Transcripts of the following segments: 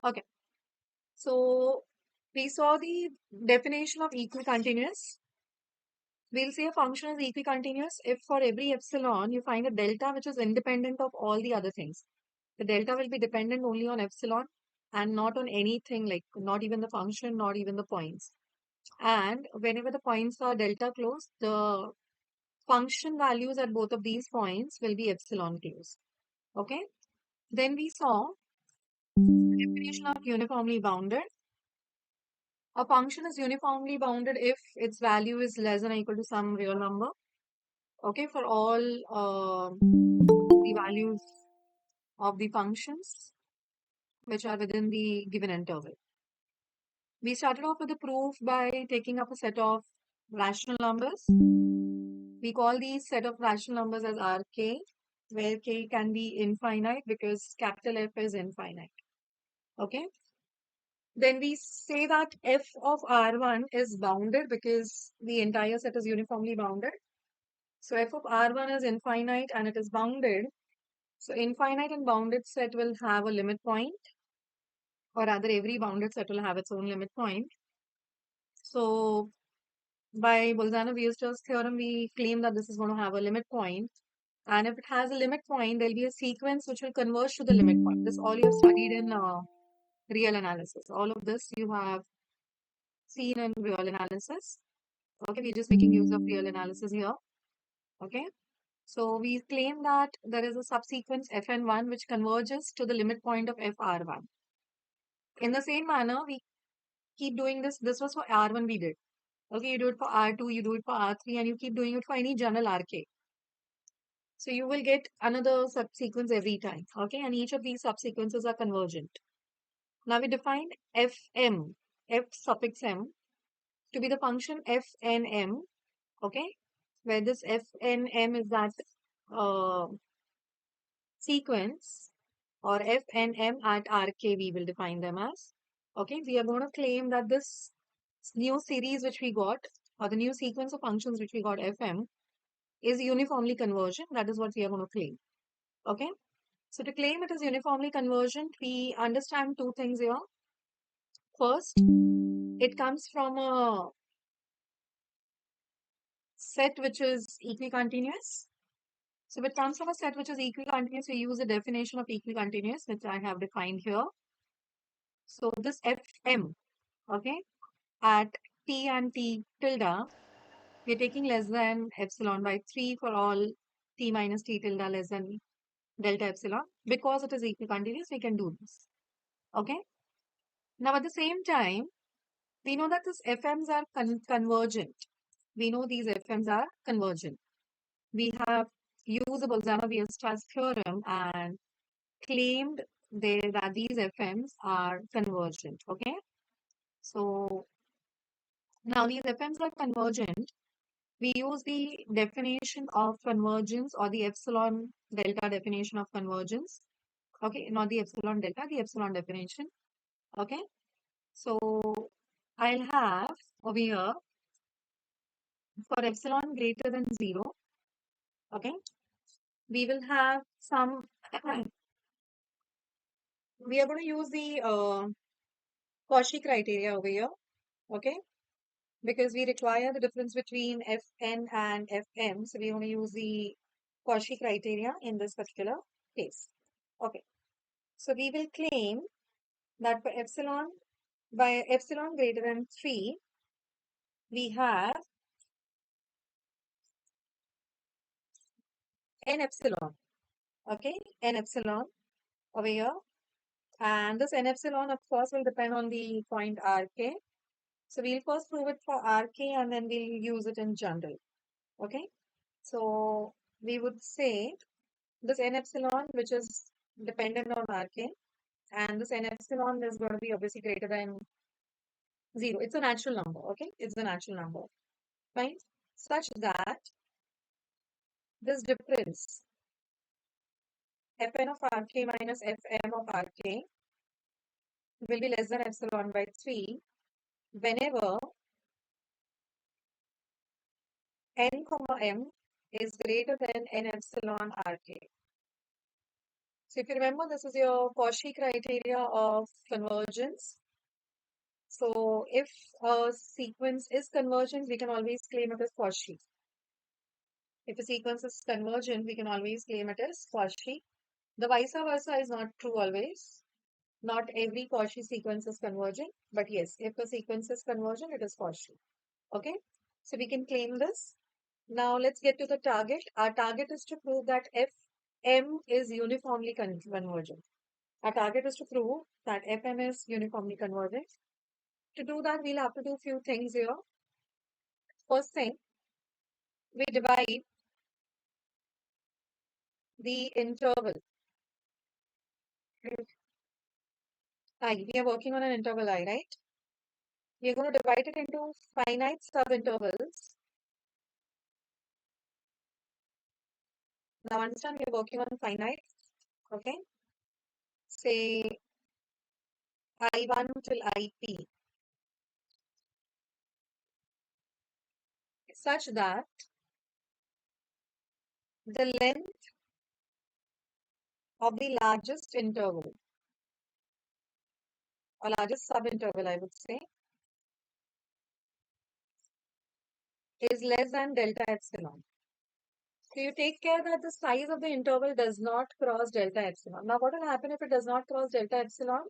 Okay, so we saw the definition of equicontinuous. We'll say a function is equicontinuous if for every epsilon you find a delta which is independent of all the other things. The delta will be dependent only on epsilon and not on anything, like not even the function, not even the points. And whenever the points are delta close, the function values at both of these points will be epsilon close. Okay. Then we saw the definition of uniformly bounded. A function is uniformly bounded if its value is less than or equal to some real number. Okay, for all the values of the functions which are within the given interval. We started off with the proof by taking up a set of rational numbers. We call these set of rational numbers as Rk, where k can be infinite because capital F is infinite. Okay. Then we say that f of R1 is bounded because the entire set is uniformly bounded. So f of R1 is infinite and it is bounded. So infinite and bounded set will have a limit point, or rather every bounded set will have its own limit point. So by Bolzano-Weierstrass theorem, we claim that this is going to have a limit point. And if it has a limit point, there'll be a sequence which will converge to the limit point. This all you have studied in real analysis. All of this you have seen in real analysis. Okay, we're just making use of real analysis here. Okay, so we claim that there is a subsequence fn1 which converges to the limit point of fr1. In the same manner, we keep doing this. This was for r1 we did. Okay, you do it for r2, you do it for r3, and you keep doing it for any general rk. So you will get another subsequence every time. Okay, and each of these subsequences are convergent. Now we defined fm, f suffix m, to be the function fnm. Okay, where this fnm is that sequence, or fnm at rk we will define them as. Okay, we are going to claim that this new series which we got, or the new sequence of functions which we got fm, is uniformly convergent. That is what we are going to claim. Okay, so to claim it is uniformly convergent, we understand two things here. First, it comes from a set which is equicontinuous. So if it comes from a set which is equicontinuous, we use the definition of equicontinuous, which I have defined here. So this fm, okay, at t and t tilde, we're taking less than epsilon by 3 for all t minus t tilde less than delta epsilon. Because it is equicontinuous, we can do this. Okay. Now at the same time, we know that these fm's are convergent. We know these fm's are convergent. We have used the Bolzano-Weierstrass theorem and claimed that these fm's are convergent. Okay. So now these fm's are convergent. We use the definition of convergence, or the epsilon delta definition of convergence. Okay, not the epsilon delta, the epsilon definition. Okay, so I'll have over here for epsilon greater than 0. Okay, we will have some, we are going to use the Cauchy criteria over here. Okay, because we require the difference between fn and fm. So we want to use the Cauchy criteria in this particular case. Okay, so we will claim that for epsilon, by epsilon greater than 3, we have n epsilon. Okay, n epsilon over here. And this n epsilon, of course, will depend on the point rk. So we'll first prove it for rk and then we'll use it in general. Okay, so we would say this n epsilon, which is dependent on rk, and this n epsilon is going to be obviously greater than 0. It's a natural number. Okay, it's a natural number. Fine, such that this difference fn of rk minus fm of rk will be less than epsilon by 3 whenever n comma m is greater than n epsilon rk. So if you remember, this is your Cauchy criteria of convergence. So if a sequence is convergent, we can always claim it as Cauchy. If a sequence is convergent, we can always claim it as Cauchy. The vice versa is not true always. Not every Cauchy sequence is convergent, but yes, if a sequence is convergent, it is Cauchy. Okay, so we can claim this. Now let's get to the target. Our target is to prove that Fm is uniformly convergent. Our target is to prove that Fm is uniformly convergent. To do that, we'll have to do a few things here. First thing, we divide the interval I. We are working on an interval I, right? We are going to divide it into finite subintervals. Now understand we are working on finite, okay? Say I1 till IP, such that the length of the largest interval or largest subinterval, I would say, is less than delta epsilon. So you take care that the size of the interval does not cross delta epsilon. Now what will happen if it does not cross delta epsilon?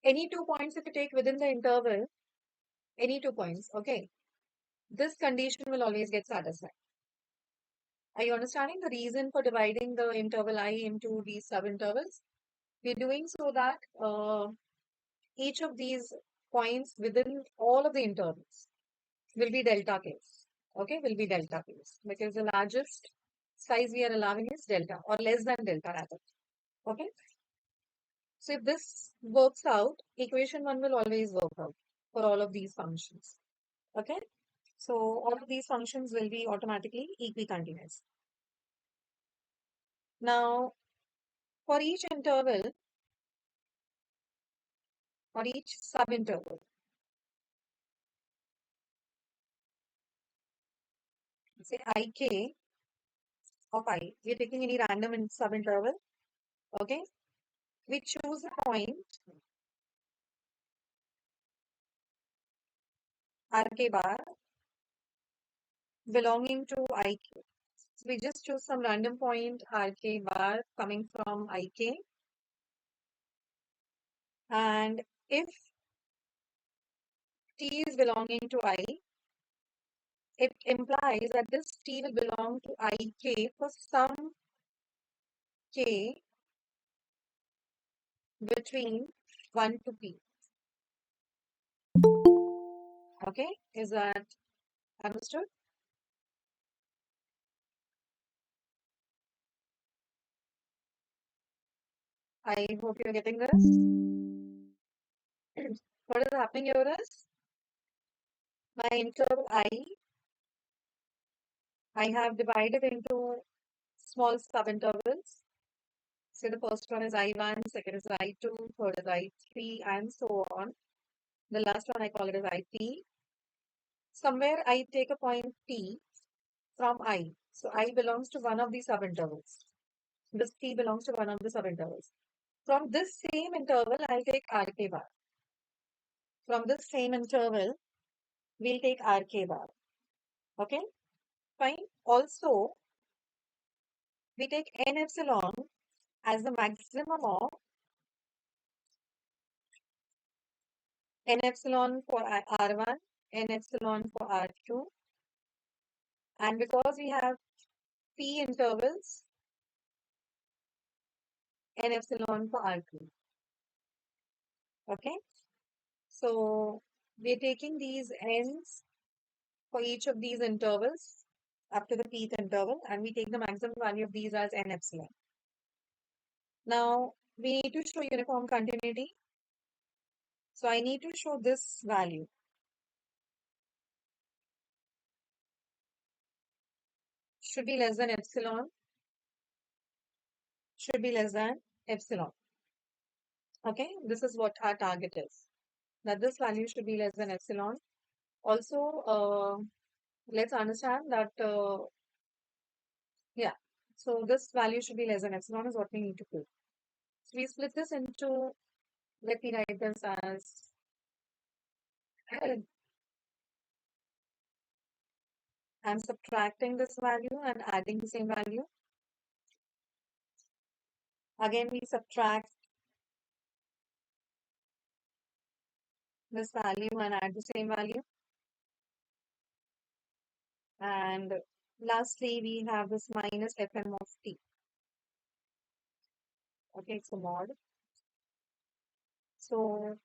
Any 2 points if you take within the interval, any 2 points, okay, this condition will always get satisfied. Are you understanding the reason for dividing the interval I into these subintervals? We're doing so that each of these points within all of the intervals will be delta case. Okay, will be delta case because the largest size we are allowing is delta or less than delta rather. Okay, so if this works out, equation 1 will always work out for all of these functions. Okay, so all of these functions will be automatically equicontinuous. Now, for each interval or each subinterval, say ik of I, we're taking any random subinterval, okay? We choose a point rk bar belonging to ik. So we just choose some random point rk bar coming from ik, and if t is belonging to I, it implies that this t will belong to ik for some k between 1 to p. Okay, is that understood? I hope you're getting this. What is happening here is my interval I have divided into small subintervals. So the first one is I1, second is I2, third is I3, and so on. The last one I call it as IP. Somewhere I take a point P from I. So I belongs to one of the subintervals. This P belongs to one of the subintervals. From this same interval, I'll take RK bar. From this same interval, we'll take RK bar. Okay, fine. Also, we take N epsilon as the maximum of N epsilon for R1, N epsilon for R2, and because we have P intervals, N epsilon for R2. Okay, so we're taking these N's for each of these intervals up to the Pth interval, and we take the maximum value of these as N epsilon. Now, we need to show uniform continuity. So I need to show this value. Should be less than epsilon. Should be less than epsilon. Okay, this is what our target is. That this value should be less than epsilon. Also, let's understand that, yeah, So this value should be less than epsilon is what we need to prove. So we split this into, let me write this as I'm subtracting this value and adding the same value. Again, we subtract this value and add the same value. And lastly, we have this minus fm of t. Okay, it's a mod. So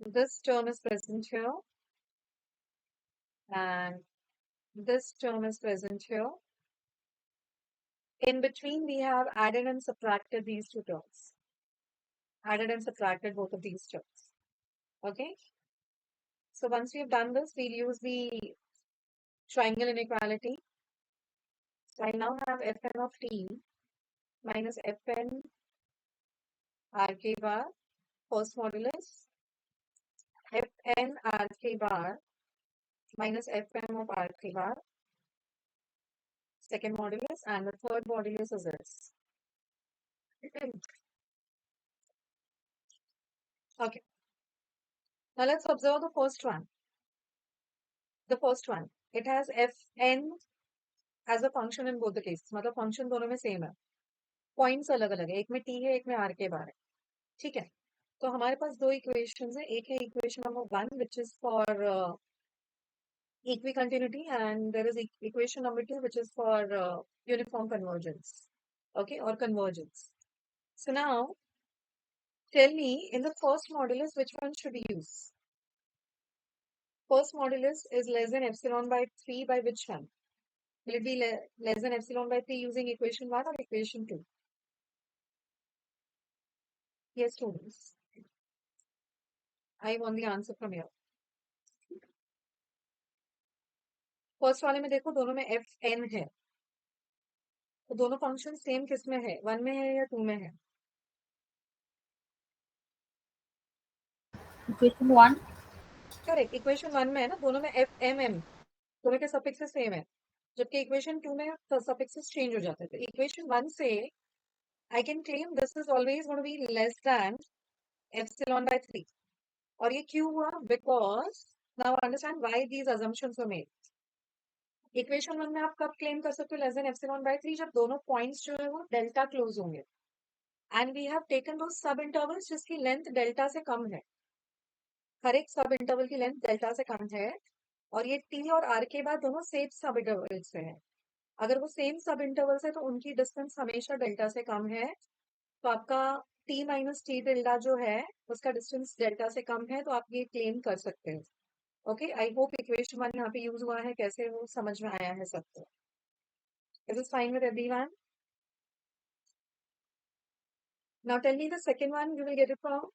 this term is present here, and this term is present here. In between, we have added and subtracted these two terms. Added and subtracted both of these terms. Okay. So once we have done this, we'll use the triangle inequality. So I now have fn of t minus fn rk bar first modulus, fn rk bar minus fm of rk bar second modulus, and the third modulus is this. Okay. Now let's observe the first one. The first one, it has fn as a function in both the cases. मतलब function दोनों में same है. Points अलग अलग है. एक में t है, एक में r के बार है. ठीक है. तो हमारे पास दो equations है. एक है equation number 1 which is for equicontinuity, and there is equation number 2 which is for uniform convergence. Okay, or convergence. So now tell me, in the first modulus, which one should we use? First modulus is less than epsilon by 3 by which one? Will it be less than epsilon by 3 using equation 1 or equation 2? Yes, students. I want the answer from here. First वाले में देखो दोनों में F N है, तो दोनों function same किस में है, 1 में है या 2 में है? Equation 1. करेक्ट, इक्वेशन 1 में है ना, दोनों में एफ एम एम, दोनों के सफिक्सेस सेम है, जबकि इक्वेशन 2 में सफिक्सेस चेंज हो जाते हैं. तो इक्वेशन 1 से I can claim this is always going to be less than epsilon by 3. और ये क्यों हुआ? Because now understand why these assumptions were made. Equation 1 में आप कब क्लेम कर सकते हो लेस देन एप्सिलॉन बाय 3? जब दोनों पॉइंट्स जो है वो डेल्टा क्लोज होंगे, एंड वी हैव टेकन दो सब इंटरवल्स जिसकी लेंथ डेल्टा से कम है. हर एक सब इंटरवल की लेंथ डेल्टा से कम है, और ये टी और आर के बाद दोनों सेम सब इंटरवल से है. अगर वो सेम सब इंटरवल्स है तो उनकी डिस्टेंस हमेशा डेल्टा से कम है. तो आपका t माइनस टी डेल्टा जो है उसका डिस्टेंस डेल्टा से कम है, तो आप ये क्लेम कर सकते हो. ओके, आई होप इक्वेशन 1 यहाँ पे यूज हुआ है, कैसे वो समझ में आया है सबको. Is this fine with everyone? Now tell me the second one, you will get it from.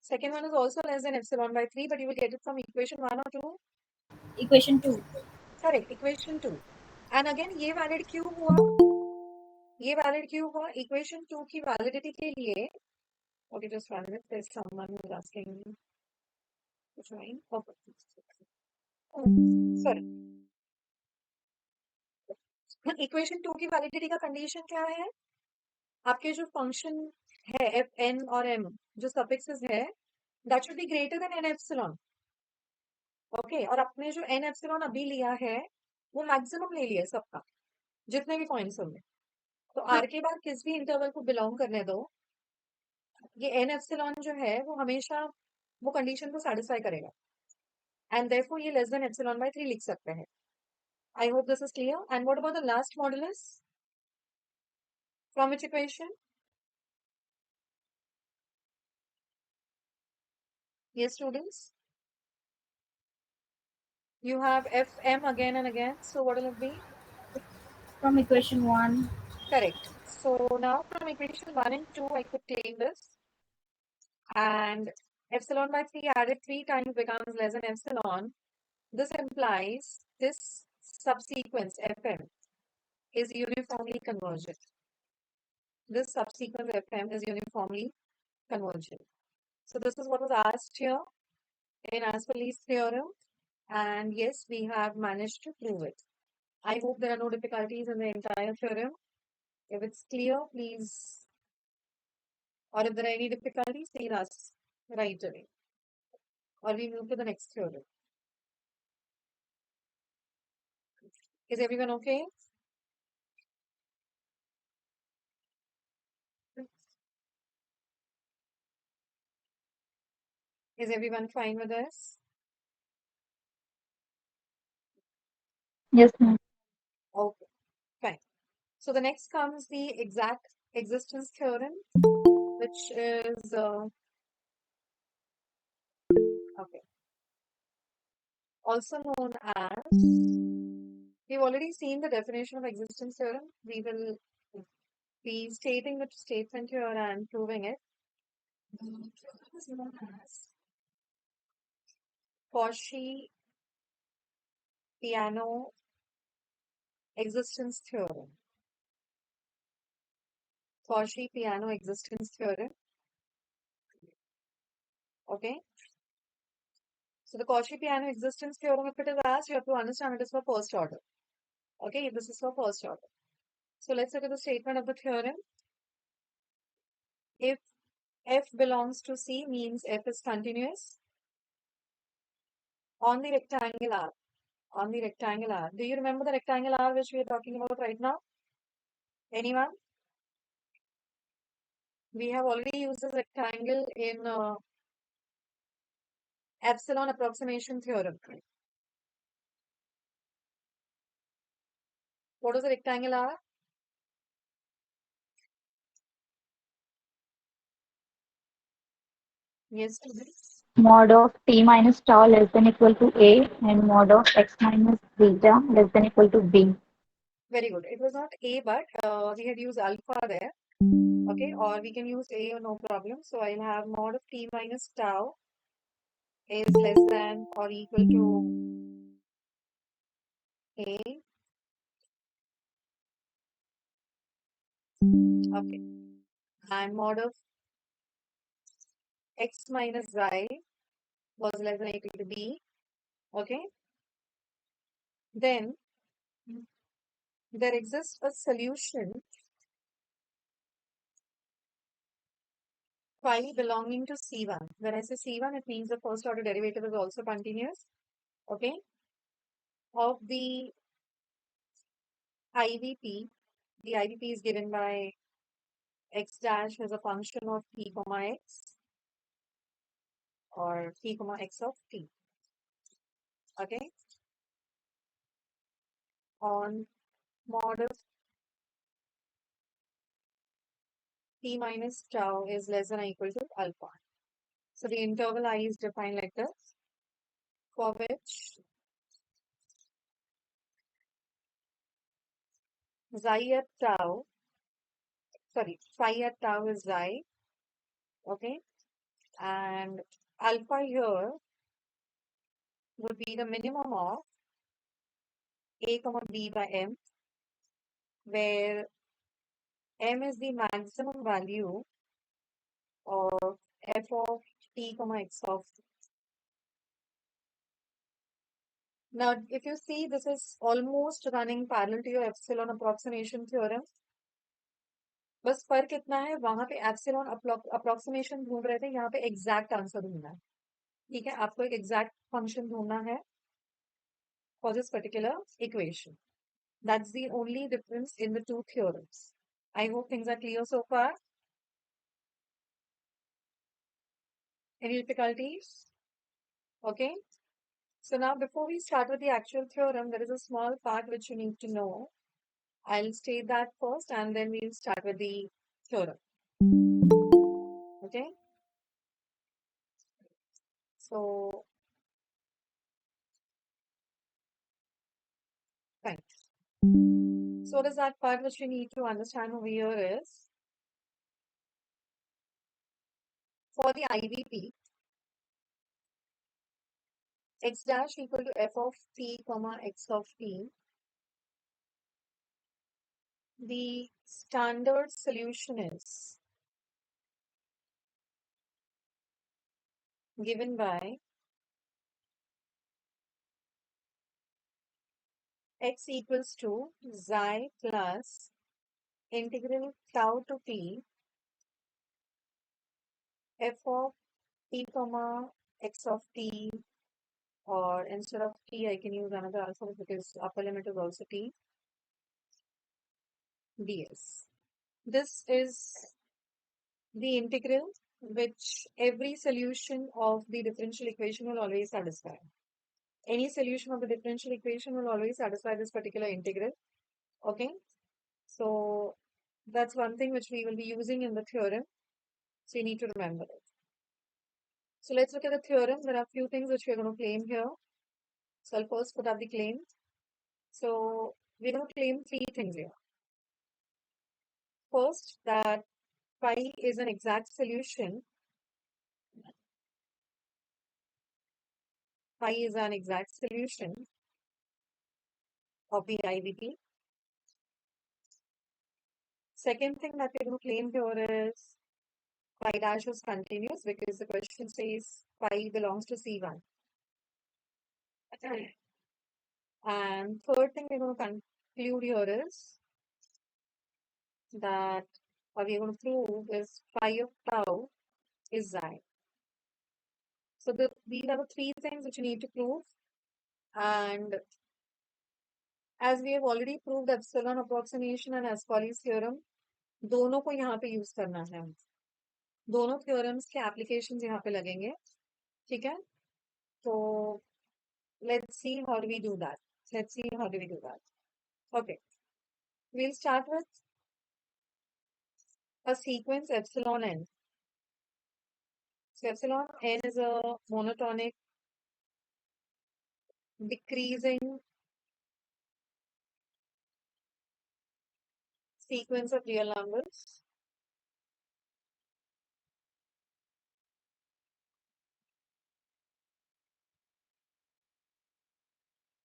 Second one is also less than epsilon by 3, but you will get it from equation 1 or 2? Equation 2. Correct, equation 2. And again, ये valid क्यों हुआ? ये valid क्यों हुआ? Equation 2 की validity के लिए, okay, just one minute, there's someone who is asking me to join. Okay. Oh, sorry. Equation 2 की validity का condition क्या है? आपके जो function है f, n और m, जो suffixes है, that should be greater than n epsilon. Okay, और आपने जो n एप्सिलॉन अभी लिया है वो मैक्सिमम ले लिया सबका, जितने भी पॉइंट्स होंगे. तो आर के बाद किस भी इंटरवल को बिलोंग करने दो, ये n एप्सिलॉन जो है वो हमेशा वो कंडीशन को सेटिस्फाई करेगा, एंड देयरफॉर ये लेस देन एप्सिलॉन बाय 3 लिख सकते हैं. I hope this is clear. And what about the last modulus from which equation? Yes, students, you have fm again and again, so what will it be? From equation 1. Correct. So now from equation 1 and 2 I could claim this, and epsilon by 3 added 3 times becomes less than epsilon. This implies this subsequence fm is uniformly convergent. This subsequence fm is uniformly convergent. So this is what was asked here in Ascolis theorem. And yes, we have managed to prove it. I hope there are no difficulties in the entire theorem. If it's clear, please, or if there are any difficulties, please ask right away. Or we move to the next theorem. Is everyone okay? Is everyone fine with this? Yes, ma'am. Okay, fine. So the next comes the exact existence theorem, which is okay, also known as, we've already seen the definition of existence theorem. We will be stating the statement here and proving it. The theorem is known as Cauchy Paeno existence theorem. Cauchy Paeno existence theorem. Okay. So the Cauchy Paeno existence theorem, if it is asked, you have to understand it is for first order. Okay, this is for first order. So let's look at the statement of the theorem. If f belongs to C, means f is continuous on the rectangle R. On the rectangle R. Do you remember the rectangle R which we are talking about right now? Anyone? We have already used this rectangle in epsilon approximation theorem. What is the rectangle R? Yes, please. Mod of t minus tau less than equal to a and mod of x minus beta less than equal to b. Very good. It was not A, but we had used alpha there. Okay, or we can use A, no problem. So I'll have mod of t minus tau is less than or equal to A. Okay. And mod of x minus xi was less than or equal to B. Okay. Then there exists a solution phi belonging to C1. When I say C1, it means the first order derivative is also continuous. Okay. Of the IVP, the IVP is given by x dash as a function of t comma x or t comma x of t. Okay. On mod of t minus tau is less than or equal to alpha. So the interval I is defined like this, for which phi at tau is xi. Okay. And alpha here would be the minimum of a comma b by m, where m is the maximum value of f of t comma x of t. Now, if you see, this is almost running parallel to your epsilon approximation theorem. बस फर्क इतना है, वहां पे epsilon approximation ढूंढ रहे थे, यहाँ पे एग्जैक्ट आंसर ढूंढना है. ठीक है, आपको एक एग्जैक्ट फंक्शन ढूंढना है for this particular equation. That's the only difference in the two theorems. I hope things are clear so far. Any difficulties? Okay. So now before we start with the actual theorem, there is a small part which you need to know. I'll state that first and then we'll start with the theorem. Okay. So, fine. So does that part which we need to understand over here is, for the IVP, x dash equal to f of t comma x of t, the standard solution is given by x equals to xi plus integral tau to t f of t comma x of t, or instead of t I can use another alphabet because upper limit is also t ds. This is the integral which every solution of the differential equation will always satisfy. Any solution of the differential equation will always satisfy this particular integral. Okay, so that's one thing which we will be using in the theorem. So you need to remember it. So let's look at the theorem. There are a few things which we are going to claim here. So I'll first put up the claim. So we're going to claim three things here. First, that phi is an exact solution. Phi is an exact solution of the IVP. Second thing that we're going to claim here is phi dash is continuous because the question says phi belongs to C1. And third thing we're going to conclude here is that what we're going to prove is phi of tau is xi. So these are the three things which you need to prove. And as we have already proved epsilon approximation and Ascolis theorem, दोनों को यहाँ पे use करना है. दोनों theorems के applications यहाँ पे लगेंगे. ठीक है? तो let's see how do we do that. Okay. We'll start with a sequence epsilon n. So epsilon n is a monotonic decreasing sequence of real numbers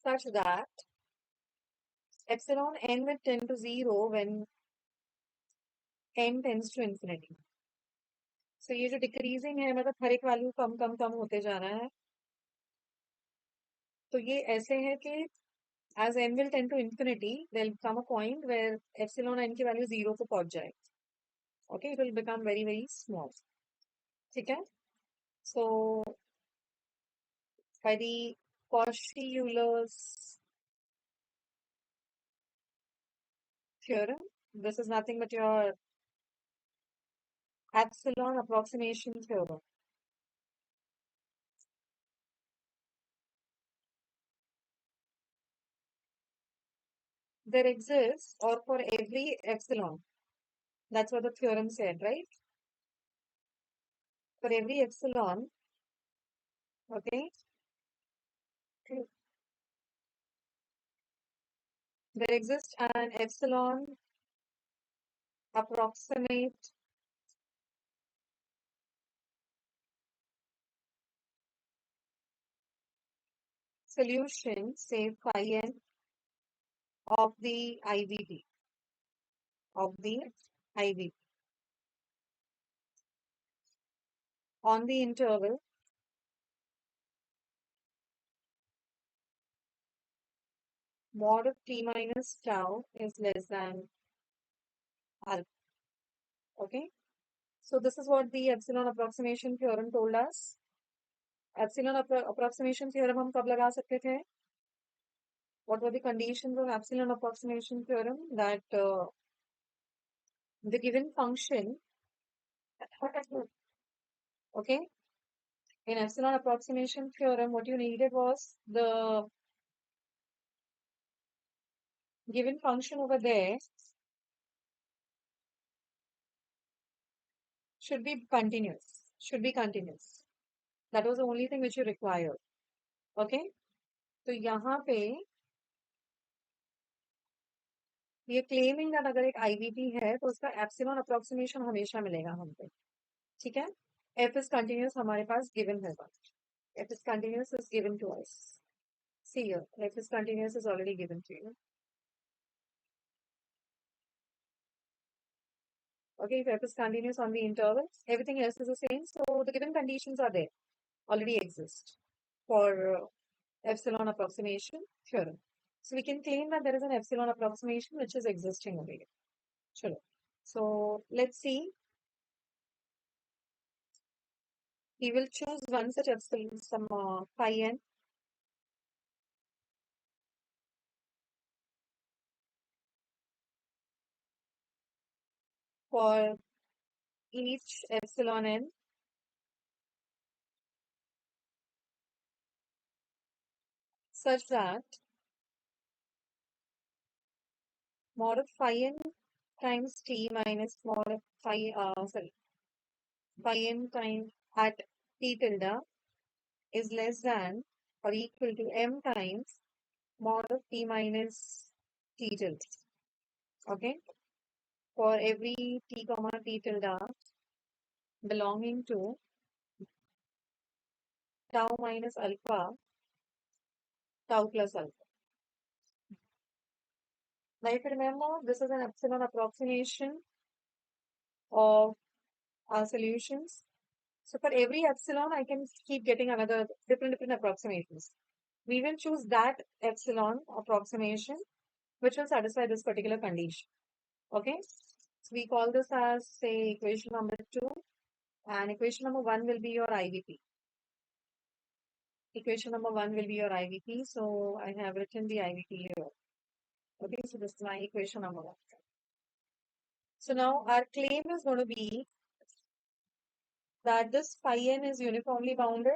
such that epsilon n will tend to 0 when n tends to infinity. So ये जो decreasing है मतलब हर एक value कम कम कम होते जा रहा है. तो ये ऐसे है कि as n will tend to infinity, there will come a point where epsilon n की वैल्यू 0 को पहुंच जाए. Okay, it will become very very small. ठीक है? So by the Cauchy-Euler's theorem, this is nothing but your epsilon approximation theorem. There exists, or for every epsilon, that's what the theorem said, right? For every epsilon, okay, there exists an epsilon approximate solution, say phi n, of the IVP, on the interval mod of t minus tau is less than alpha. Okay, so this is what the epsilon approximation theorem told us. Epsilon approximation theorem हम कब लगा सकते थे? What were the conditions of epsilon approximation theorem? That the given function, okay, in epsilon approximation theorem, what you needed was the given function over there should be continuous. That was the only thing which you required. Okay, तो यहाँ पे ये claiming that अगर एक IVP है तो उसका epsilon approximation हमेशा मिलेगा हमको. ठीक है? F is continuous हमारे पास given होगा. F is continuous is given to us. See here, F is continuous is already given to you. Okay, if F is continuous on the interval, everything else is the same. So the given conditions are there, already exist for epsilon approximation theorem. So we can claim that there is an epsilon approximation which is existing over here. Chalo. So let's see. We will choose one such epsilon, some phi n for each epsilon n such that mod of phi n times t minus mod of phi n times at t tilde is less than or equal to m times mod of t minus t tilde. Okay, for every t comma t tilde belonging to tau minus alpha, tau plus alpha. Now, if you remember, this is an epsilon approximation of our solutions. So for every epsilon, I can keep getting another different approximations. We will choose that epsilon approximation which will satisfy this particular condition. Okay, so we call this as, say, equation number 2, and equation number 1 will be your IVP. Equation number 1 will be your IVP. So I have written the IVP here. Okay, so this is my equation number 1. So now our claim is going to be that this phi n is uniformly bounded.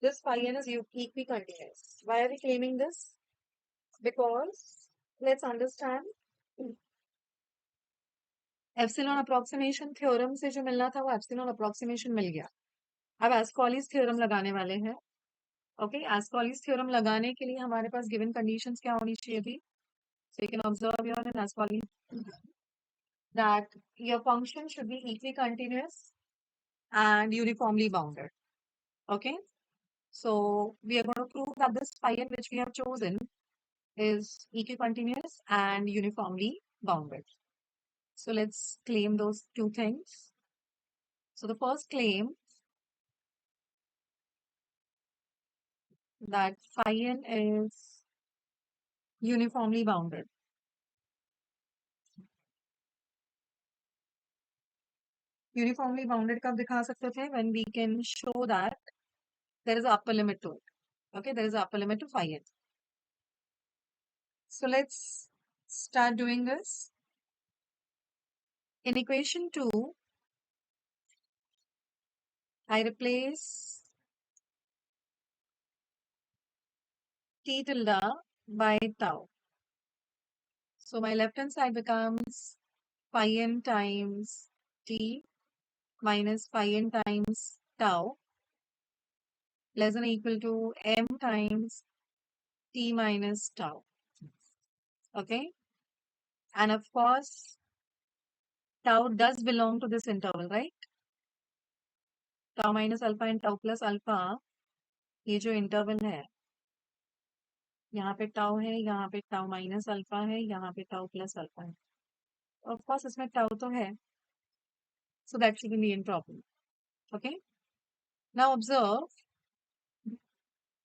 This phi n is equicontinuous. Why are we claiming this? Because let's understand epsilon approximation theorem से जो मिलना था वो epsilon approximation मिल गया. अब एस्कॉलिस theorem लगाने वाले हैं. ओके, एस्कॉलिस थ्योरम लगाने के लिए हमारे पास गिवन कंडीशंस क्या होनी चाहिए थी? So you can observe your in एस्कॉलिस that your function should be equicontinuous and uniformly bounded. Okay, so we are going to prove that this phi n which we have chosen is equicontinuous and uniformly bounded. So let's claim those two things. So the first claim that phi n is uniformly bounded. Uniformly bounded कब दिखा सकते थे? When we can show that there is an upper limit to it. Okay, there is an upper limit to phi n. So let's start doing this. In equation 2, I replace t tilde by tau. So my left hand side becomes phi n times t minus phi n times tau less than or equal to m times t minus tau. Okay, and of course tau does belong to this interval, right? Tau minus alpha and tau plus alpha, ये जो interval है, यहाँ पे tau है, यहाँ पे tau minus alpha है, यहाँ पे tau plus alpha है. Of course इसमें tau तो है, so that shouldn't be a problem. Okay, now observe,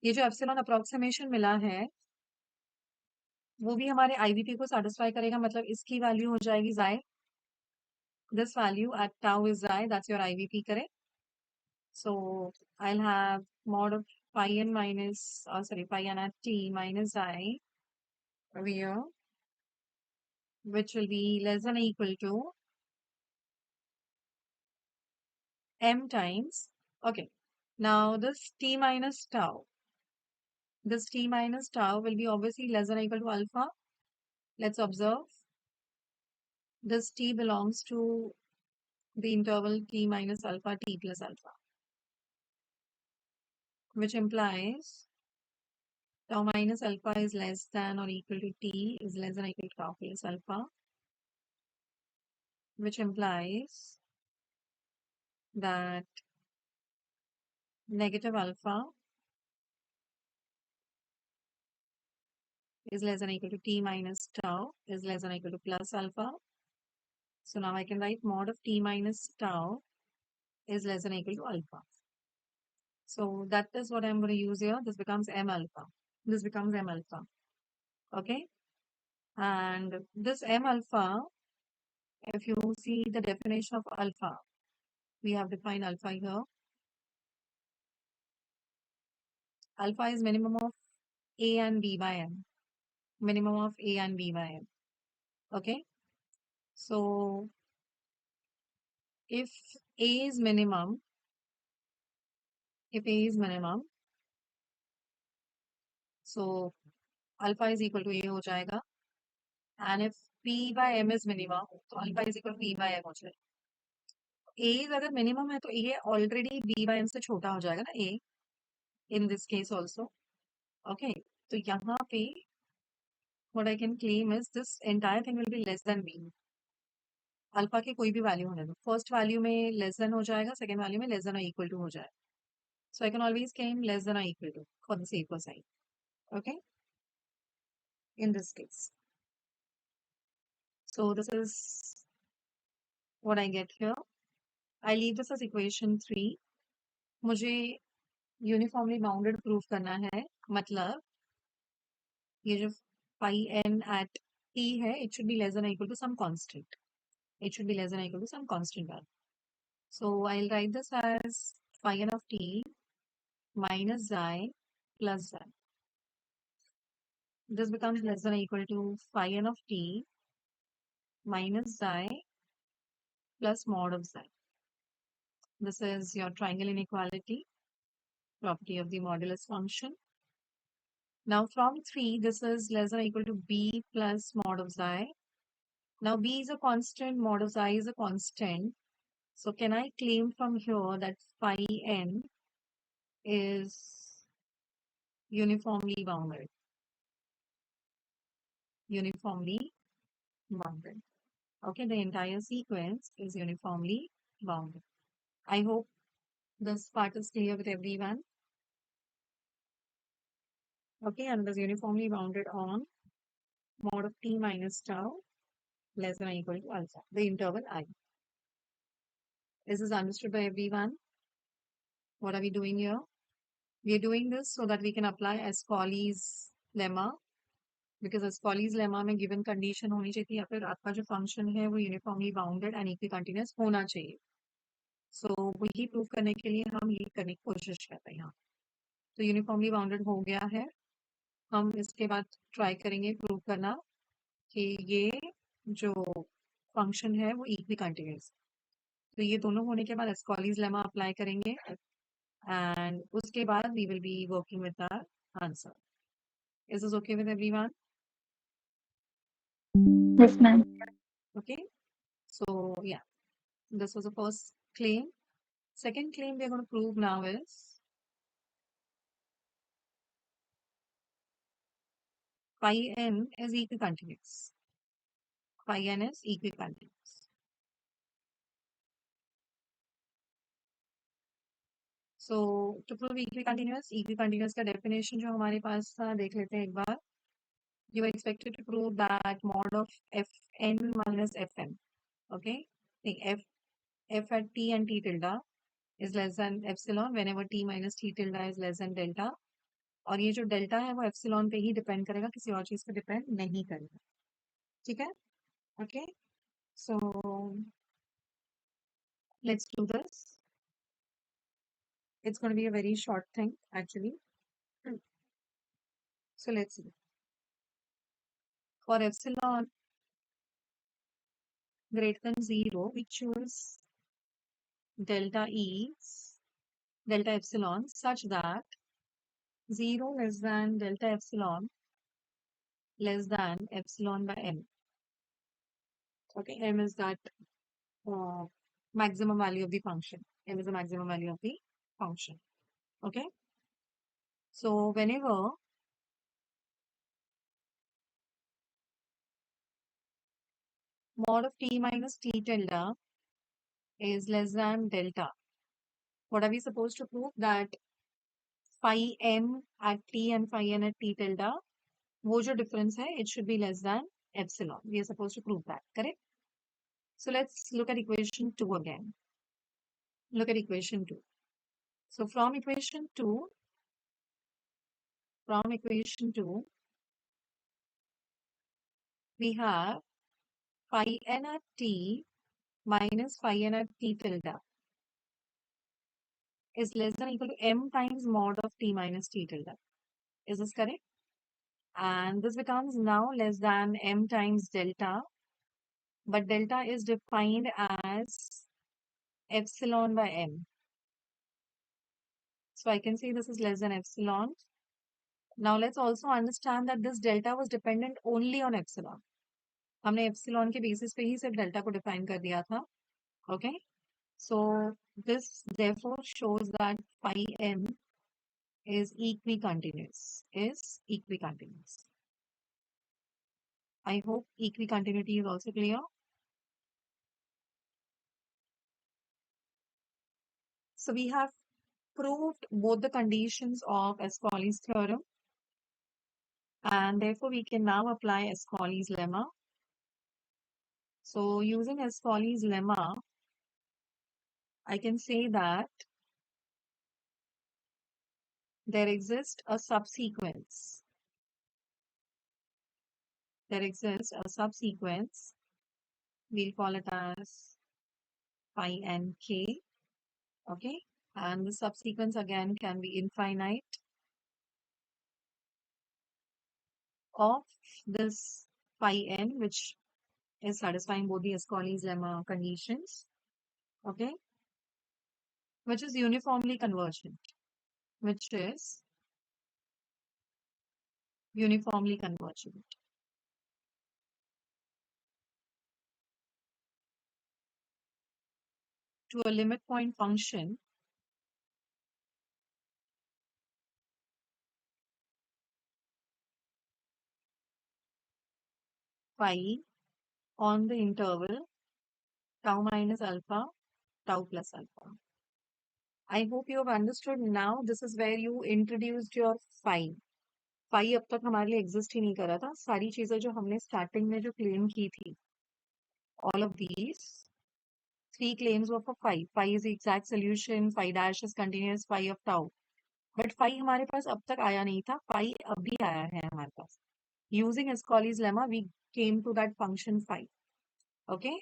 ये जो epsilon approximation मिला है वो भी हमारे IVP को satisfy करेगा. मतलब इसकी value हो जाएगी xi. This value at tau is xi. That's your IVP, correct? So I'll have mod of phi n minus, phi n at t minus xi over here, which will be less than or equal to m times. Okay, now this t minus tau will be obviously less than or equal to alpha. Let's observe. This t belongs to the interval t minus alpha, t plus alpha, which implies tau minus alpha is less than or equal to t is less than or equal to tau plus alpha, which implies that negative alpha is less than or equal to t minus tau is less than or equal to plus alpha. So now I can write mod of t minus tau is less than or equal to alpha. So that is what I'm going to use here. This becomes m alpha. This becomes m alpha. Okay, and this M alpha, if you see the definition of alpha, we have defined alpha here. Alpha is minimum of A and B by M. Minimum of A and B by M. Okay, so if A is minimum, so alpha is equal to A हो जाएगा. And if P by M is minimum, तो alpha is equal to P by M हो जाएगा. A अगर minimum है तो A already B by M से छोटा हो जाएगा ना A in this case also. Okay, तो यहाँ पे what I can claim is this entire thing will be less than B. Alpha के कोई भी वैल्यू होने दो. फर्स्ट वैल्यू में लेस देन हो जाएगा, सेकंड वैल्यू में लेस देन और इक्वल टू हो जाएगा. So I can always claim less than or equal to for the safer side. Okay, in this case. So this is what I get here. I leave this as equation 3. मुझे uniformly bounded proof करना है, मतलब ये जो phi n at t है, it should be less than or equal to some constant. It should be less than or equal to some constant value. So I'll write this as phi n of t minus xi plus xi. This becomes less than or equal to phi n of t minus xi plus mod of xi. This is your triangle inequality, property of the modulus function. Now from 3, this is less than or equal to b plus mod of xi. Now b is a constant, mod of xi is a constant. So can I claim from here that phi n is uniformly bounded? Uniformly bounded. Okay, the entire sequence is uniformly bounded. I hope this part is clear with everyone. Okay, and it is uniformly bounded on mod of t minus tau less than or equal to alpha, the interval I. Is this understood by everyone? What are we doing here? We are doing this so that we can apply Ascolis lemma, because Ascolis lemma में given condition होनी चाहिए या फिर आपका जो function है वो uniformly bounded and equicontinuous होना चाहिए. So वही proof करने के लिए हम ये करने की कोशिश कर रहे हैं यहाँ. तो uniformly bounded हो गया है. हम इसके बाद try करेंगे prove करना कि ये जो function है वो equicontinuous. तो ये दोनों होने के बाद Ascolis lemma apply करेंगे and उसके बाद we will be working with our answer. Is this okay with everyone? Yes, ma'am. Okay. So yeah, this was the first claim. Second claim we are going to prove now is phi n is equicontinuous. Phi n is equicontinuous. So to prove equicontinuous का definition जो हमारे पास था देख लेते हैं एक बार. You are expected to prove that mod of fn minus fm. Okay, the f at t and t tilde is less than epsilon whenever t minus t tilde is less than delta. और ये जो delta है वो epsilon पे ही depend करेगा, किसी और चीज पे डिपेंड नहीं करेगा. ठीक है. Okay, so let's do this. It's going to be a very short thing actually. So let's see. For epsilon greater than 0, we choose delta epsilon such that 0 less than delta epsilon less than epsilon by m. Okay, m is that maximum value of the function. M is the maximum value of the function. Okay, so whenever mod of t minus t tilde is less than delta, what are we supposed to prove? That phi m at t and phi n at t tilde, wo jo difference hai, it should be less than epsilon. We are supposed to prove that, correct? So let's look at equation 2 again. Look at equation 2. So from equation 2, we have phi n at t minus phi n at t tilde is less than or equal to m times mod of t minus t tilde. Is this correct? And this becomes now less than m times delta, but delta is defined as epsilon by m. So I can say this is less than epsilon. Now let's also understand that this delta was dependent only on epsilon. हमने epsilon के basis पे ही सिर्फ delta को define कर दिया था. Okay? So this therefore shows that phi n is equicontinuous. I hope equicontinuity is also clear. So we have proved both the conditions of Ascolis theorem, and therefore we can now apply Ascolis lemma. So using Ascolis lemma, I can say that there exists a subsequence. We'll call it as phi n k. Okay, and the subsequence again can be infinite of this phi n, which is satisfying both the Ascolis lemma conditions. Okay, which is uniformly convergent. To a limit point function phi on the interval tau minus alpha, tau plus alpha. I hope you have understood now. This is where you introduced your phi. Phi अब तक हमारे लिए exist ही नहीं कर रहा था. सारी चीजें जो हमने starting में जो claim की थी, all of these 3 claims were for phi. Phi is the exact solution, phi dash is continuous, phi of tau. But phi हमारे पास अब तक आया नहीं था. Phi अभी आया है हमारे पास. Using Ascolis lemma, we came to that function phi. Okay,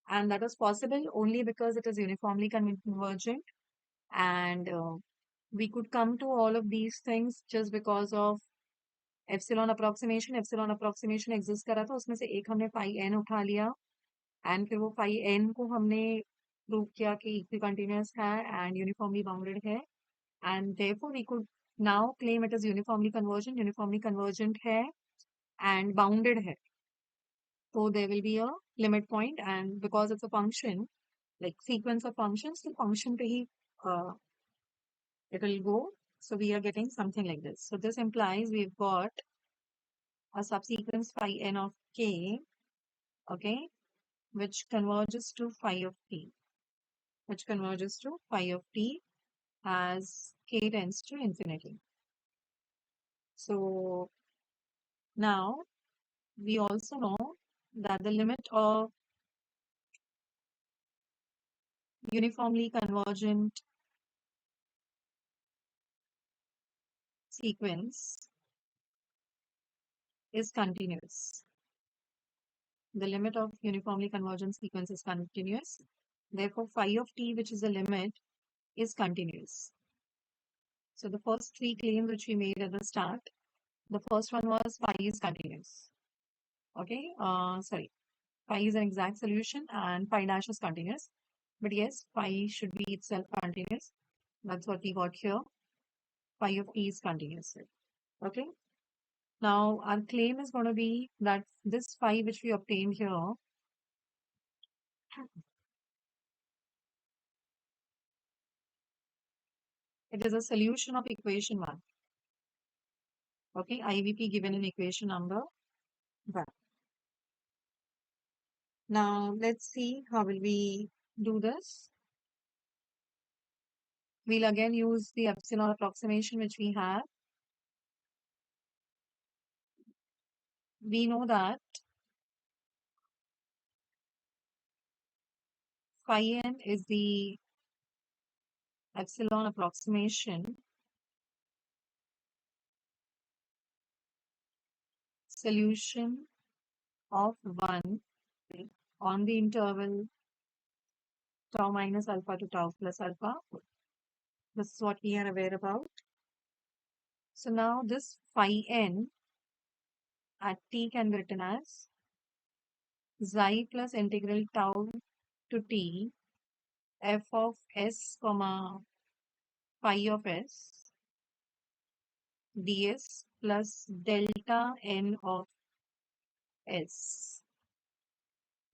and that was possible only because it is uniformly convergent, and we could come to all of these things just because of epsilon approximation. Epsilon approximation exist करा था, उसमें से एक हमने phi n उठा लिया, and फिर वो phi n को हमने prove किया कि equicontinuous है and uniformly bounded है, and therefore we could now claim it is uniformly convergent है and bounded है. So there will be a limit point, and because it's a function, like sequence of functions, the function pe hi it will go. So we are getting something like this. So this implies we've got a subsequence phi n of k, okay, which converges to phi of t, as k tends to infinity. So now we also know that the limit of uniformly convergent sequence is continuous. The limit of uniformly convergent sequence is continuous. Therefore, phi of t, which is the limit, is continuous. So the first 3 claims which we made at the start, the first one was phi is continuous. Okay, sorry, phi is an exact solution and phi dash is continuous. But yes, phi should be itself continuous. That's what we got here. Phi of t is continuous. Okay. Now our claim is going to be that this phi which we obtained here it is a solution of equation 1. Okay, IVP given in equation number 1. Now let's see how will we do this. We'll again use the epsilon approximation which we have. We know that phi n is the epsilon approximation solution of 1 on the interval tau minus alpha to tau plus alpha. This is what we are aware about. So now this phi n at t can be written as xi plus integral tau to t f of s comma phi of s ds plus delta n of s.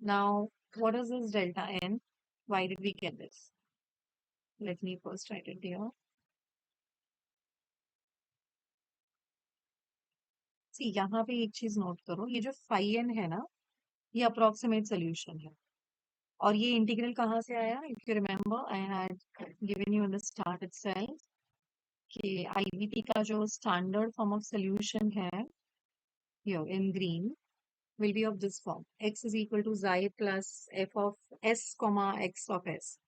Now, what is this delta n? Why did we get this? Let me first write it here. See, यहाँ पे एक चीज note करो, ये जो phi n है ना, ये अप्रोक्सीमेट सोल्यूशन है और ये इंटीग्रल कहाँ से आया? If you remember I had given you in the start itself कि आईवीटी का जो स्टैंडर्ड फॉर्म ऑफ सोल्यूशन है here in green will be of this form: x is equal to xi plus f of s comma x of s.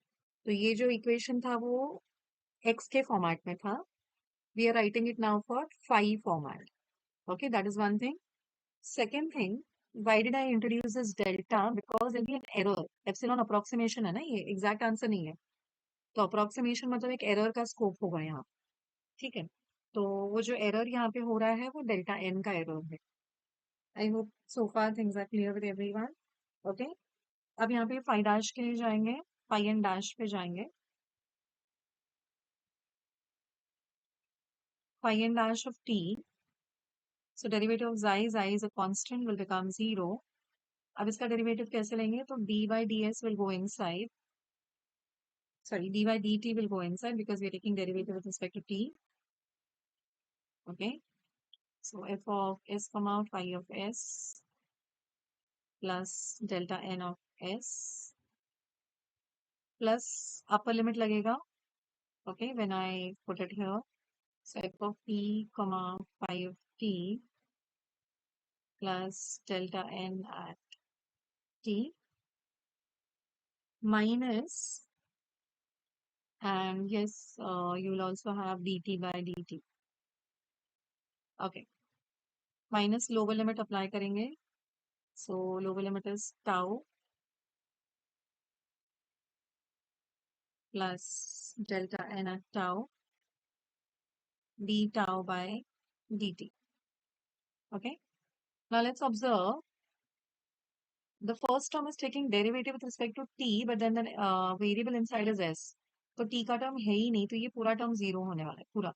तो ये जो equation था वो x के फॉर्मेट में था. We are writing it now for phi format. Okay, that is one thing. Second thing, why did I introduce this delta? Because there will be an error. Epsilon approximation है ना, ये exact answer नहीं है. तो approximation मतलब एक error का scope होगा यहाँ. ठीक है. तो वो जो error यहाँ पे हो रहा है वो delta n का error है. I hope so far things are clear with everyone. Okay. अब यहाँ पे phi dash के लिए जाएंगे, phi n dash पे जाएंगे. Phi n dash of t. So derivative of xi is a constant, will become 0. अब इसका डेरिवेटिव कैसे लेंगे? तो dy ds will go inside. Sorry, dy dt will go inside because we are taking derivative with respect to t. Okay. So f of s comma phi of s plus delta n of s plus upper limit लगेगा. Okay, when I put it here. So f of t comma phi of t plus delta n at t minus, and yes, you will also have dt by dt. Okay. Minus lower limit apply करेंगे. So lower limit is tau plus delta n at tau d tau by dt. Okay. Now let's observe the first term is taking derivative with respect to t, but then the variable inside is s. तो t का term है ही नहीं, तो ये पूरा term 0 होने वाला है पूरा.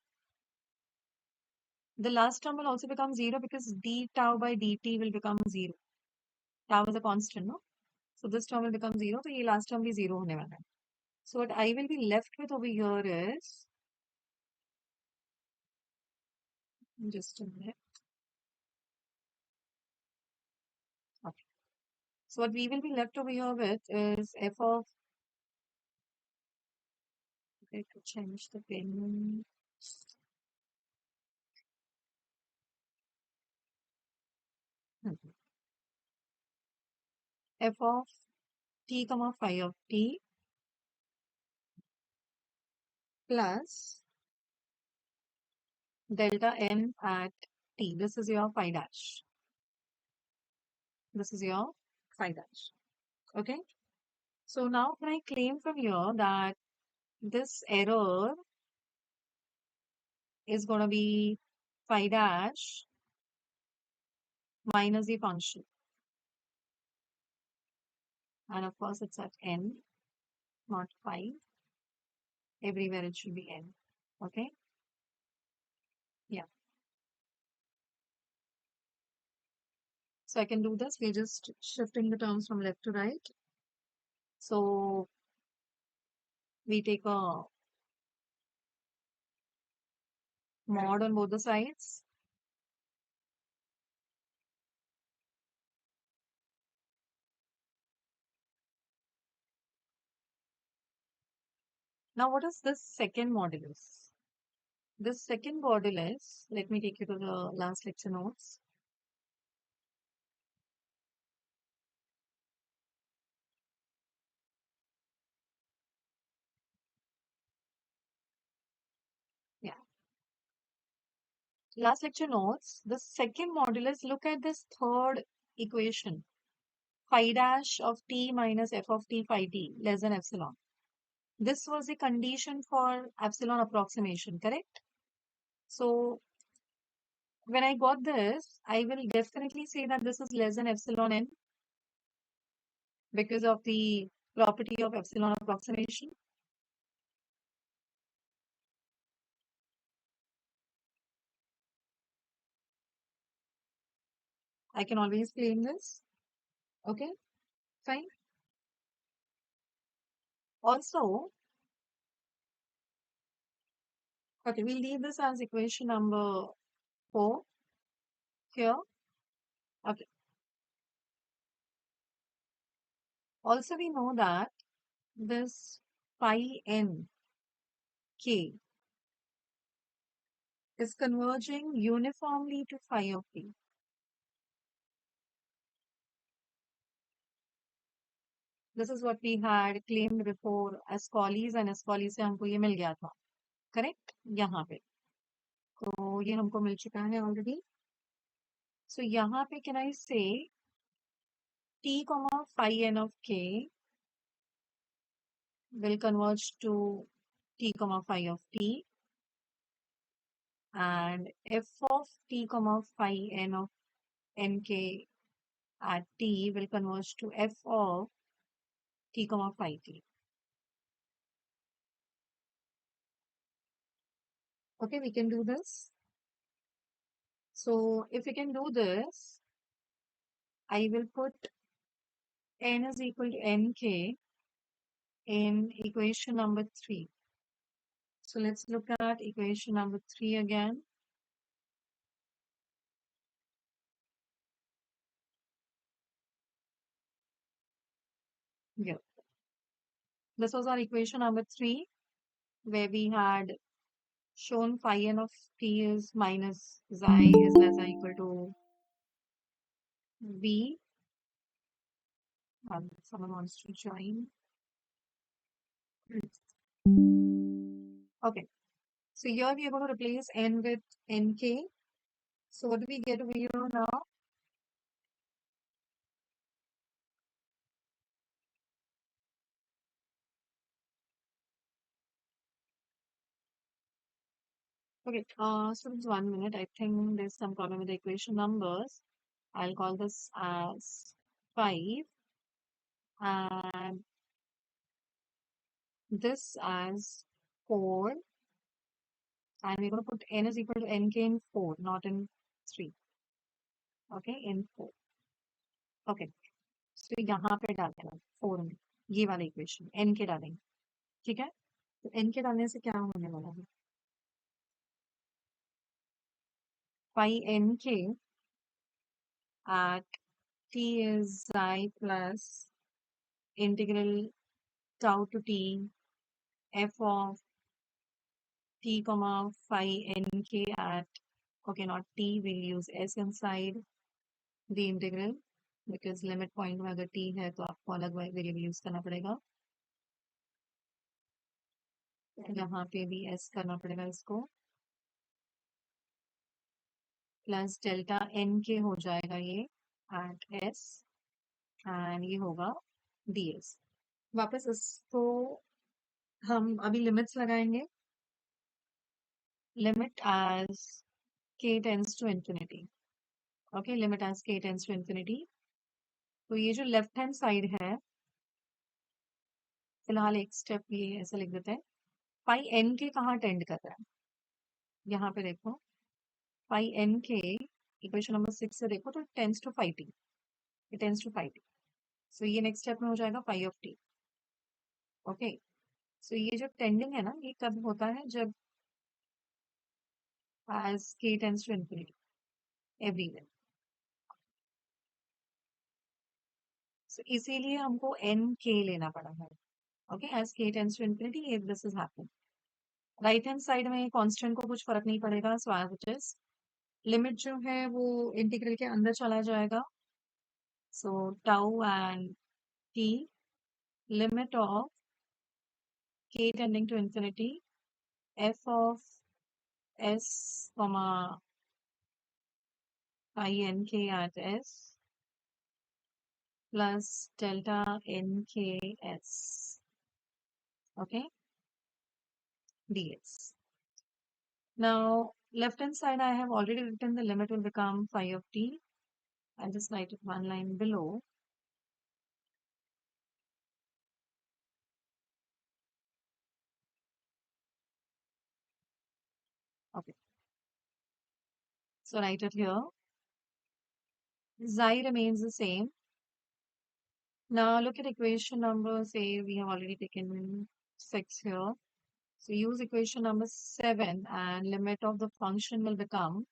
The last term will also become 0 because d tau by dt will become 0. Tau is a constant, no? So this term will become 0, तो ये last term भी 0 होने वाला है. So what I will be left with over here is, just a minute. Okay. So what we will be left over here with is f of, okay, to change the pen. F of t comma phi of t plus delta n at t. This is your phi dash. This is your phi dash. Okay. So now can I claim from here that this error is going to be phi dash minus the function. And of course it's at n, not phi. Everywhere it should be n. Okay. Yeah. So I can do this. We're just shifting the terms from left to right. So we take a mod on both the sides. Now what is this second modulus? This second modulus, let me take you to the last lecture notes. Yeah. Last lecture notes, the second modulus, look at this third equation phi dash of t minus f of t phi t less than epsilon. This was the condition for epsilon approximation, correct? So when I got this, I will definitely say that this is less than epsilon n because of the property of epsilon approximation. I can always claim this. Okay, fine. Also, okay, we'll leave this as equation number 4 here. Okay. Also, we know that this phi n k is converging uniformly to phi of t. This is what we had claimed before Ascolis, and Ascolis से हमको ये मिल गया था, correct? यहाँ पे तो ये हमको मिल चुका है already. So यहाँ पे can I say t comma phi n of k will converge to t comma phi of t, and f of t comma phi n of nk at t will converge to f of t comma phi t. Okay, we can do this. So if we can do this, I will put n is equal to nk in equation number 3. So let's look at equation number 3 again. Yeah. This was our equation number 3, where we had shown phi n of t is minus xi is less than or equal to v. Someone wants to join. Okay. So here we are going to replace n with nk. So what do we get over here now? Okay, so it's 1 minute. I think there's some problem with the equation numbers. I'll call this as 5 and this as 4, and we're going to put n is equal to nk in 4, not in 3. Okay, in 4. Okay, so यहाँ पे डाल देना 4 में ये वाला equation n के डालेंगे, ठीक है? तो n के डालने से क्या होने वाला है? Phi nk at t is xi plus integral tau to t f of t comma phi nk at, okay, not t, we'll use s inside the integral because limit point में अगर t है तो आपको अलग variable use करना पड़ेगा, यहाँ पे भी s करना पड़ेगा इसको, प्लस डेल्टा n के हो जाएगा ये at s एंड ये होगा ds. वापस इसको हम अभी लिमिट्स लगाएंगे, limit as k tends to infinity. Okay, limit as k tends to infinity. तो ये जो लेफ्ट हैंड साइड है, फिलहाल एक स्टेप ये ऐसे लिख देते हैं, पाई एन के कहाँ टेंड कर रहा है, यहाँ पे देखो पाई एन के इक्वेशन नंबर 6 से देखो तो tends to phi t, it tends to phi t. So ये नेक्स्ट स्टेप में हो जाएगा phi of t. Okay, so ये जो टेंडिंग है ना, ये कब होता है? जब as k tends to infinity everywhere. So इसीलिए हमको n k लेना पड़ा है. Okay, as k tends to infinity, if this is happening. Right hand side में कांस्टेंट को कुछ फर्क नहीं पड़ेगा, so as it is. Limit जो है वो इंटीग्रल के अंदर चला जाएगा, so tau and t limit of k tending to infinity f of s comma phi nk at s plus delta nks, okay, ds. Now, left hand side, I have already written the limit will become phi of t. I'll just write it one line below. Okay, so write it here. Xi remains the same. Now look at equation number, say we have already taken 6 here. So use equation number 7 and limit of the function will become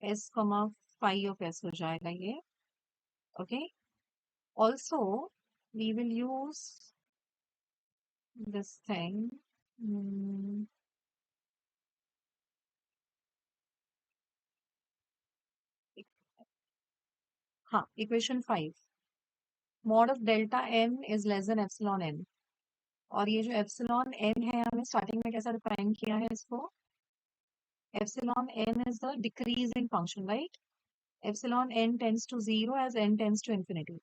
s comma phi of s हो जाएगा ये. Okay. Also, we will use this thing. हाँ, equation 5. Mod of delta n is less than epsilon n. और ये जो epsilon n है हमने starting में कैसा डिफाइन किया है इसको? Epsilon n is the decreasing function, right? Epsilon n tends to 0 as n tends to infinity.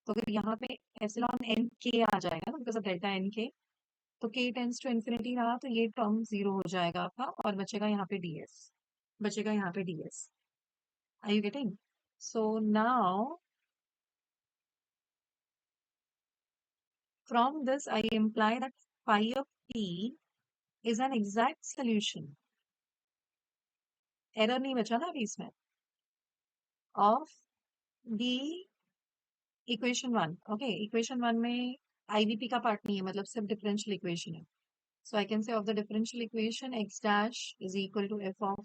तो अगर यहाँ पे epsilon n k आ जाएगा ना because of delta n k, तो k tends to infinity रहा तो ये टर्म 0 हो जाएगा आपका और बचेगा यहाँ पे ds. बचेगा यहाँ पे ds. Are you getting? So now from this I imply that phi of t is an exact solution. Error नहीं बचा ना अभी इसमें. Of the equation 1. Okay, equation 1 में IVP का पार्ट नहीं है मतलब सिर्फ डिफरेंशियल इक्वेशन है. So I can say of the differential equation x dash is equal to f of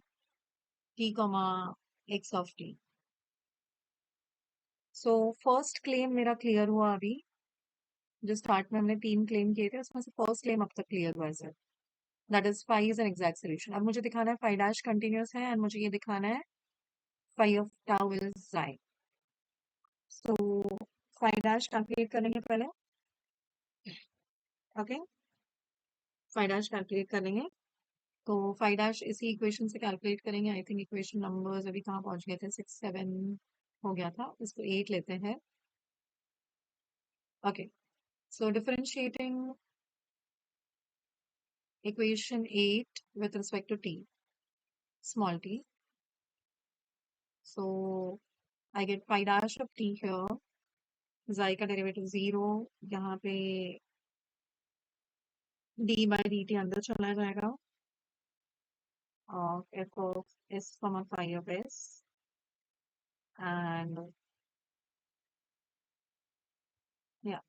t comma x of t. So first claim मेरा clear हुआ अभी. जो स्टार्ट में हमने 3 क्लेम किए थे उसमें से फर्स्ट क्लेम अब तक क्लियर हुआ है sir. That is phi is an exact solution. अब मुझे दिखाना है फाई डैश कंटिन्यूअस है एंड मुझे ये दिखाना है फाई ऑफ टाउ इज जाई. सो फाई डैश कैलकुलेट करेंगे पहले. ओके, फाई डैश कैलकुलेट करेंगे. तो फाई डैश इसी इक्वेशन से कैलकुलेट करेंगे. आई थिंक इक्वेशन नंबर्स अभी कहाँ पहुंच गए थे? 6 7 हो गया था. इसको 8 लेते हैं. Okay, so differentiating equation 8 with respect to t, small t. So I get phi dash of t here. Xi का डेरिवेटिव 0. यहाँ पे d by dt अंदर चला जाएगा. F of s comma phi of s and yeah.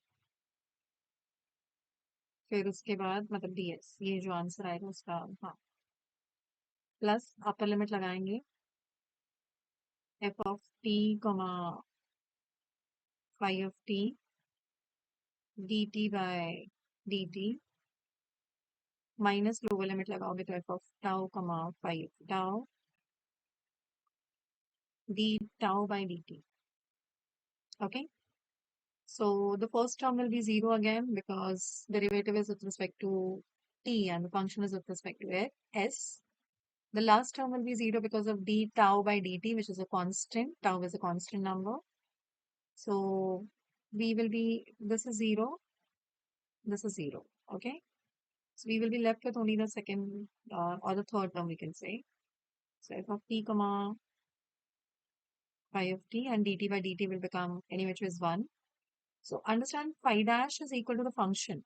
फिर उसके बाद मतलब ds, ये जो आंसर आएगा उसका. हाँ, प्लस अपर लिमिट लगाएंगे f of t comma phi of t dt by dt minus lower limit लगाओगे तो f of tau comma five tau d tau by d t. Okay, so the first term will be 0 again because derivative is with respect to t and the function is with respect to s. The last term will be 0 because of d tau by dt, which is a constant. Tau is a constant number. So we will be, this is 0, this is 0. Okay, so we will be left with only the second or the third term, we can say. So f of t comma phi of t and dt by dt will become any which is 1. So understand phi dash is equal to the function.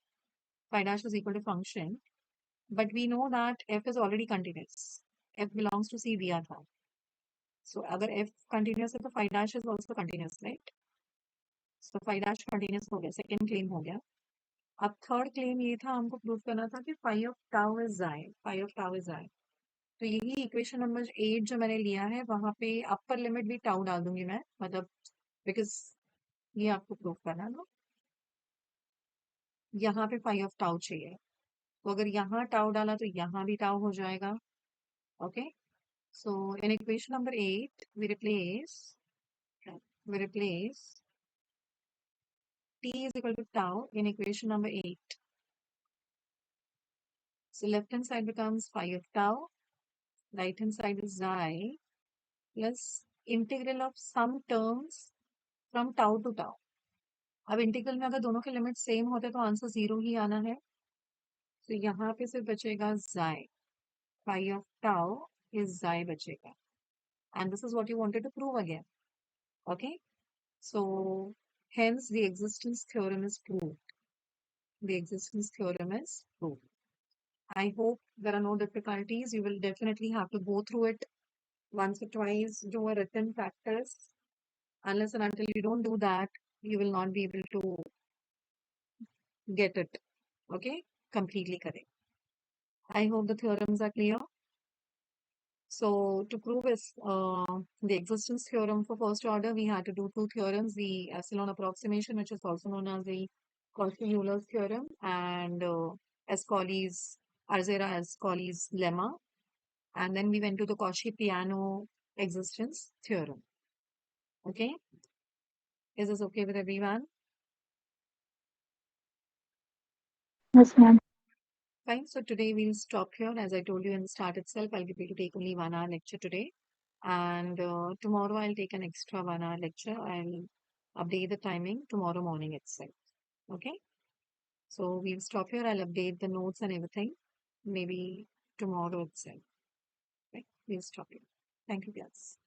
Phi dash is equal to function. But we know that f is already continuous. F belongs to C दिया था. So अगर f continuous है तो phi dash is also continuous, right? So phi dash continuous हो गया. Second claim हो गया. अब third claim ये था हमको प्रूव करना था कि phi of tau is xi. Phi of tau is xi. तो यही इक्वेशन नंबर 8 जो मैंने लिया है वहां पे अपर लिमिट भी टाउ डाल दूंगी मैं, मतलब बिकॉज ये आपको प्रूव करना है ना. यहाँ पे फाई ऑफ टाउ चाहिए तो अगर यहाँ टाउ डाला तो यहाँ भी टाउ हो जाएगा. Okay, so in equation number 8 we replace t is equal to tau in equation number 8. So left hand side becomes phi of tau, right hand side is xi, plus integral of some terms from tau to tau. अब integral में अगर दोनों के limit same होते तो answer 0 ही आना है. तो यहाँ पे सिर्फ बचेगा xi. Phi of tau is xi बचेगा. And this is what you wanted to prove again. Okay? So hence the existence theorem is proved. The existence theorem is proved. I hope there are no difficulties. You will definitely have to go through it once or twice, do a written practice. Unless and until you don't do that, you will not be able to get it. Okay? Completely correct. I hope the theorems are clear. So to prove the existence theorem for first order, we had to do two theorems, the Epsilon approximation, which is also known as the Cauchy-Euler's theorem, and Ascolis, Arzela-Ascolis lemma. And then we went to the Cauchy-Paeno existence theorem. Okay? Is this okay with everyone? Yes, ma'am. Fine. So today we'll stop here. As I told you in the start itself, I'll be able to take only 1 hour lecture today. And tomorrow I'll take an extra 1 hour lecture. I'll update the timing tomorrow morning itself. Okay. So we'll stop here. I'll update the notes and everything. Maybe tomorrow itself. Right. We'll stop here. Thank you, guys.